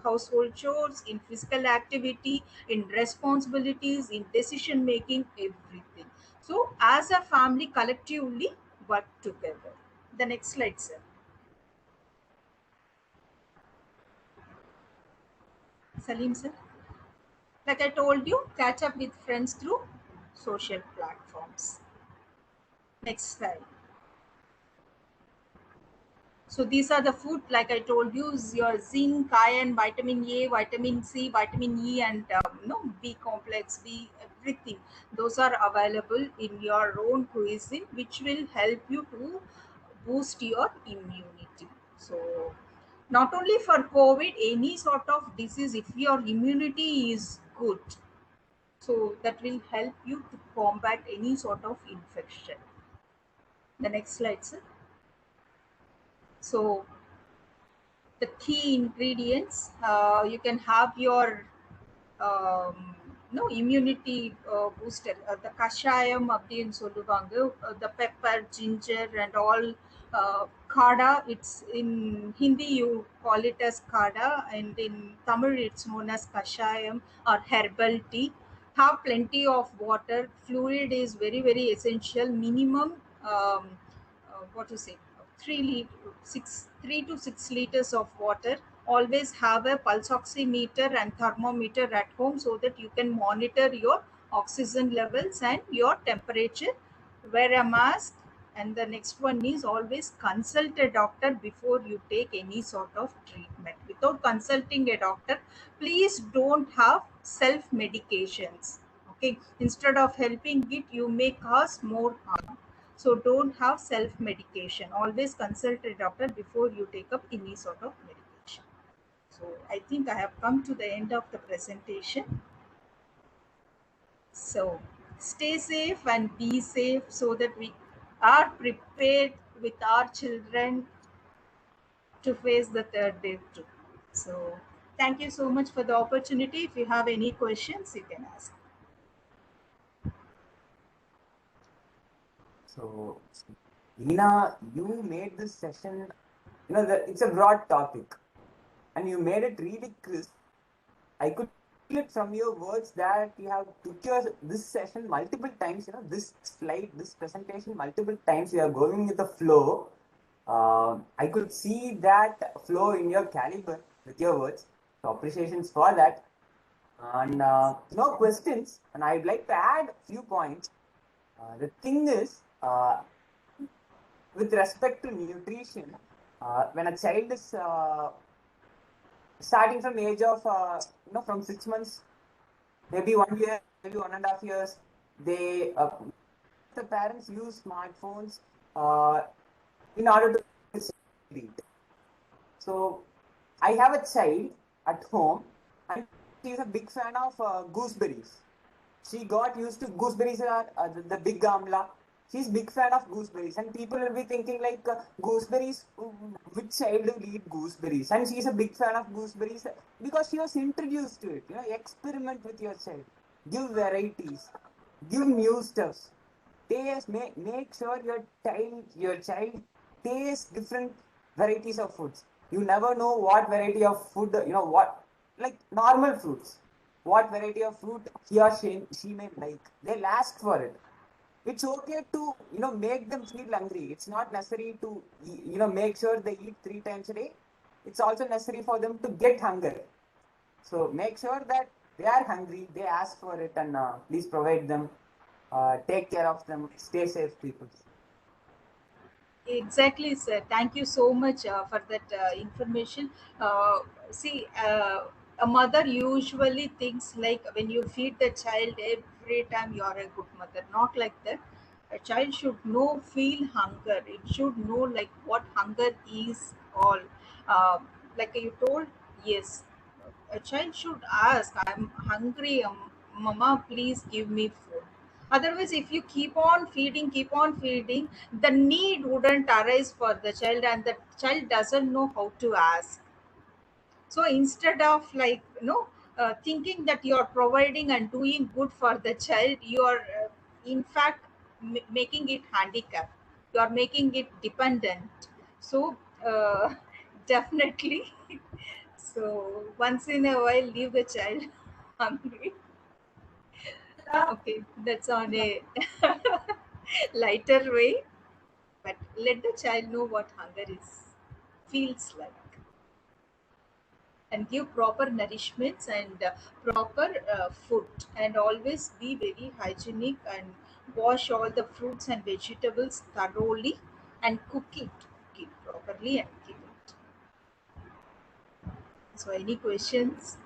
household chores, in physical activity, in responsibilities, in decision making, everything. So as a family, collectively, work together. The next slide, sir. Salim, sir. Like I told you, catch up with friends through social platforms. Next slide. So these are the food, like I told you, is your zinc, iron, vitamin A, vitamin C, vitamin E, and B complex, B, everything. Those are available in your own cuisine, which will help you to boost your immunity. So not only for COVID, any sort of disease, if your immunity is good, so that will help you to combat any sort of infection. The next slide, sir. So the key ingredients, you can have your immunity booster, the kashayam அப்படின்னு சொல்லுவாங்க, the pepper, ginger and all, kada, it's in Hindi you call it as kada, and in Tamil it's known as kashayam or herbal tea. Have plenty of water. Fluid is very very essential. Minimum what to say, 3 to 6 liters of water. Always have a pulse oximeter and thermometer at home so that you can monitor your oxygen levels and your temperature. Wear a mask. And the next one is always consult a doctor before you take any sort of treatment. Without consulting a doctor, please don't have self medications. Okay, instead of helping it, you may cause more harm. So don't have self medication. Always consult a doctor before you take up any sort of medication. So I think I have come to the end of the presentation. So stay safe and be safe so that we are prepared with our children to face the third wave too. So thank you so much for the opportunity. If you have any questions, you can ask. So, Veena, you made this session, it's a broad topic, and you made it really crisp. I could feel it from your words that you have took this session multiple times, this slide, this presentation multiple times. You are going with the flow. I could see that flow in your caliber with your words. So appreciations for that. And no questions. And I'd like to add a few points. The thing is, with respect to nutrition, when a child is starting from age of from 6 months, maybe 1 year, maybe 1.5 years, they the parents use smartphones in order to eat. So I have a child at home, and she is a big fan of gooseberries. She got used to gooseberries, the big amla. She's big fan of gooseberries, and people will be thinking like gooseberries. Which child will eat gooseberries? And she's a big fan of gooseberries because she was introduced to it. Experiment with your child, give varieties, give new stuffs. Taste, make sure your child tastes different varieties of foods. You never know what variety of food, like normal fruits, what variety of fruit he or she may like. They'll ask for it. It's okay to make them feel hungry. It's not necessary to make sure they eat 3 times a day. It's also necessary for them to get hunger. So make sure that they are hungry, they ask for it, and please provide them. Take care of them. Stay safe, people. Exactly, sir. Thank you so much for that information. See, a mother usually thinks like when you feed the child every time you are a good mother. Not like that. A child should feel hunger. It should know like what hunger is all. Uh, like you told, yes, a child should ask, I'm hungry, mama, please give me food. Otherwise, if you keep on feeding, the need wouldn't arise for the child, and the child doesn't know how to ask. So instead of thinking that you are providing and doing good for the child, you are in fact making it handicapped. You are making it dependent. So definitely. So once in a while, leave the child hungry. Okay, that's on a lighter way. But let the child know what hunger feels like, and give proper nourishments and proper food, and always be very hygienic and wash all the fruits and vegetables thoroughly and cook it properly and give it. So any questions?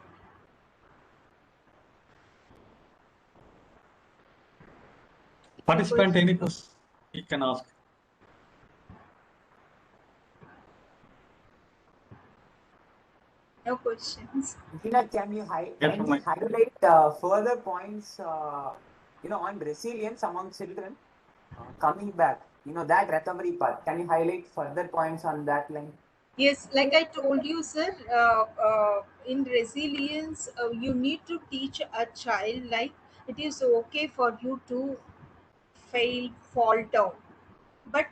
Participant, any question you can ask. No questions. Veena, can you Yes, Mike. highlight further points, on resilience among children coming back? That recovery part. Can you highlight further points on that line? Yes, like I told you, sir, in resilience, you need to teach a child like it is okay for you to fail, fall down. But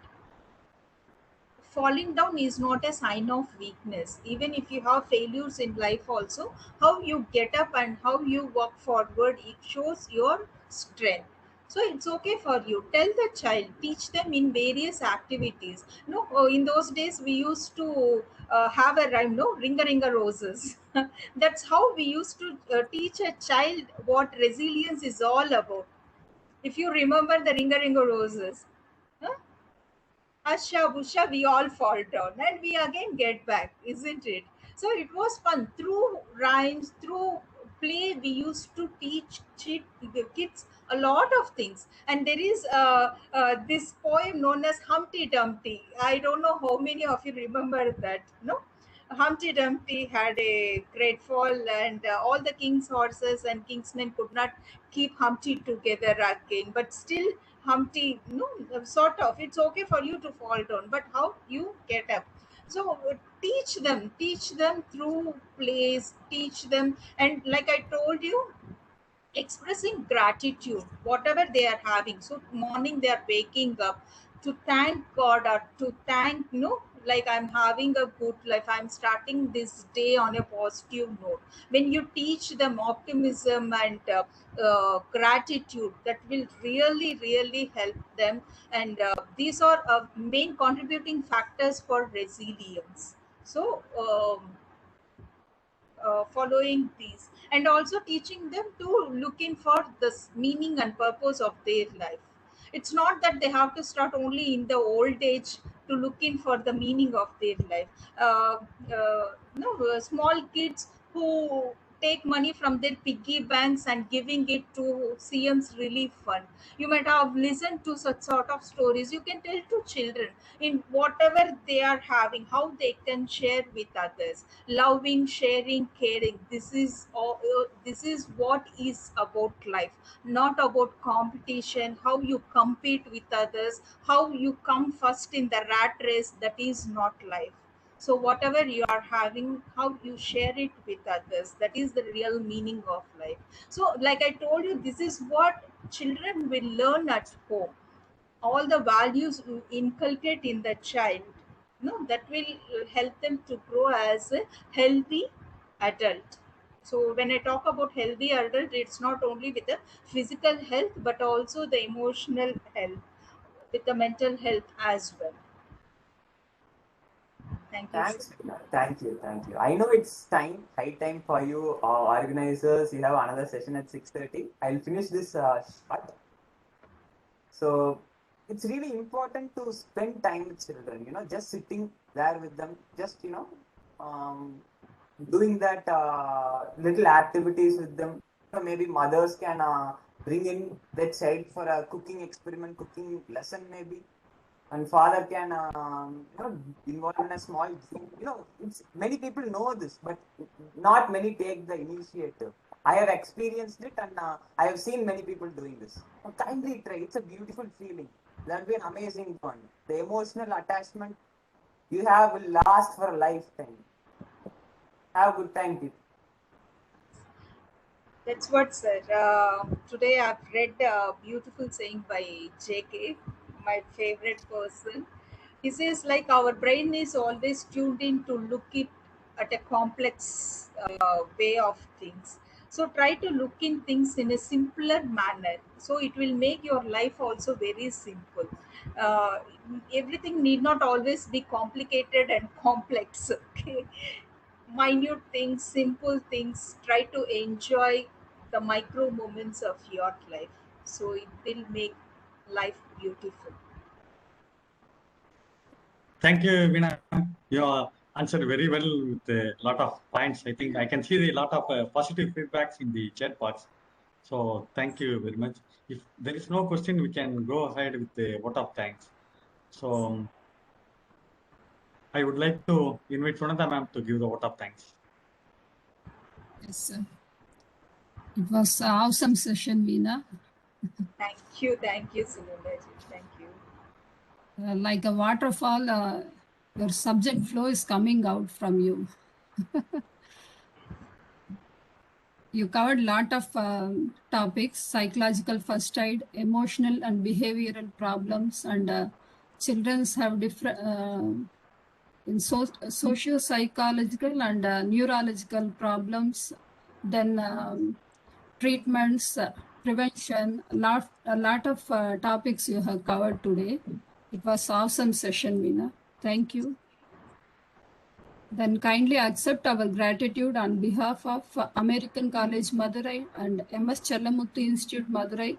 falling down is not a sign of weakness. Even if you have failures in life also, how you get up and how you walk forward, it shows your strength. So it's okay for you. Tell the child, teach them in various activities. No, in those days we used to have a rhyme, no, ringa ringa roses. That's how we used to teach a child what resilience is all about. If you remember the ringa ringa roses, huh? Asha, Busha, we all fall down and we again get back, isn't it? So it was fun. Through rhymes, through play, we used to teach the kids a lot of things. And there is this poem known as Humpty Dumpty. I don't know how many of you remember that, no? Humpty Dumpty had a great fall, and all the king's horses and kingsmen could not keep Humpty together again. But still, Humpty, no, sort of. It's okay for you to fall down, but how you get up? So teach them through plays, teach them, and like I told you, expressing gratitude whatever they are having. So morning they are waking up to thank god, or to thank, like I'm having a good life, I'm starting this day on a positive note. When you teach them optimism and gratitude, that will really really help them. And these are main contributing factors for resilience. So following these, and also teaching them to look in for this meaning and purpose of their life. It's not that they have to start only in the old age to look in for the meaning of their life. uh, no Small kids who take money from their piggy banks and giving it to CM's relief fund, you might have listened to such sort of stories. You can tell to children in whatever they are having, how they can share with others. Loving, sharing, caring, this is all, this is what is about life. Not about competition, how you compete with others, how you come first in the rat race. That is not life. So whatever you are having, how you share it with others, that is the real meaning of life. So like I told you, this is what children will learn at home. All the values you inculcate in the child, that will help them to grow as a healthy adult. So when I talk about healthy adult, it's not only with the physical health but also the emotional health, with the mental health as well. Thank you, sir. Thanks, Veena. Thank you, thank you. I know it's high time for you organizers. You have another session at 6:30. I'll finish this short. So it's really important to spend time with children, just sitting there with them, just, um, doing that little activities with them. So maybe mothers can bring in their child for a cooking experiment, cooking lesson maybe. And father can, involve in a small game. Many people know this, but not many take the initiative. I have experienced it, and I have seen many people doing this. Kindly try. It's a beautiful feeling. That'll be an amazing one. The emotional attachment you have will last for a lifetime. Have a good time, people. That's what, sir. Today I've read a beautiful saying by JK, my favorite person. He says, like, our brain is always tuned in to look it at a complex way of things. So try to look in things in a simpler manner. So it will make your life also very simple. Uh, Everything need not always be complicated and complex. Okay, minute things, simple things. Try to enjoy the micro moments of your life. So it will make life beautiful. Thank you, Veena. You answered very well with a lot of points. I think I can see a lot of positive feedbacks in the chat box. So thank you very much. If there is no question, we can go ahead with the vote of thanks. So I would like to invite Sunanda ma'am to give the vote of thanks. Yes, sir. It was an awesome session, Veena. Thank you, Sunundaji. Thank you. Like a waterfall, your subject flow is coming out from you. You covered a lot of topics: psychological first aid, emotional and behavioral problems, and children's have different in socio-psychological and neurological problems. Then treatments, prevention, a lot of topics you have covered today. It was awesome session, Veena. Thank you. Then kindly accept our gratitude on behalf of American College Madurai and MS Chellamuthu Institute Madurai,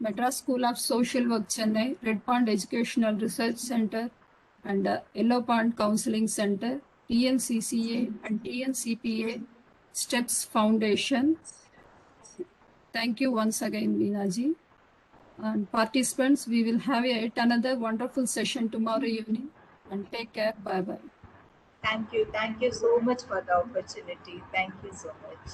Madras School of Social Work Chennai, Red Pond Educational Research Center, and Yellow Pond Counseling Center, TNCCA and TNCPA, STEPS Foundation. Thank you once again, Veenaji. And participants, we will have yet another wonderful session tomorrow evening. And take care. Bye-bye. Thank you so much for the opportunity. Thank you so much.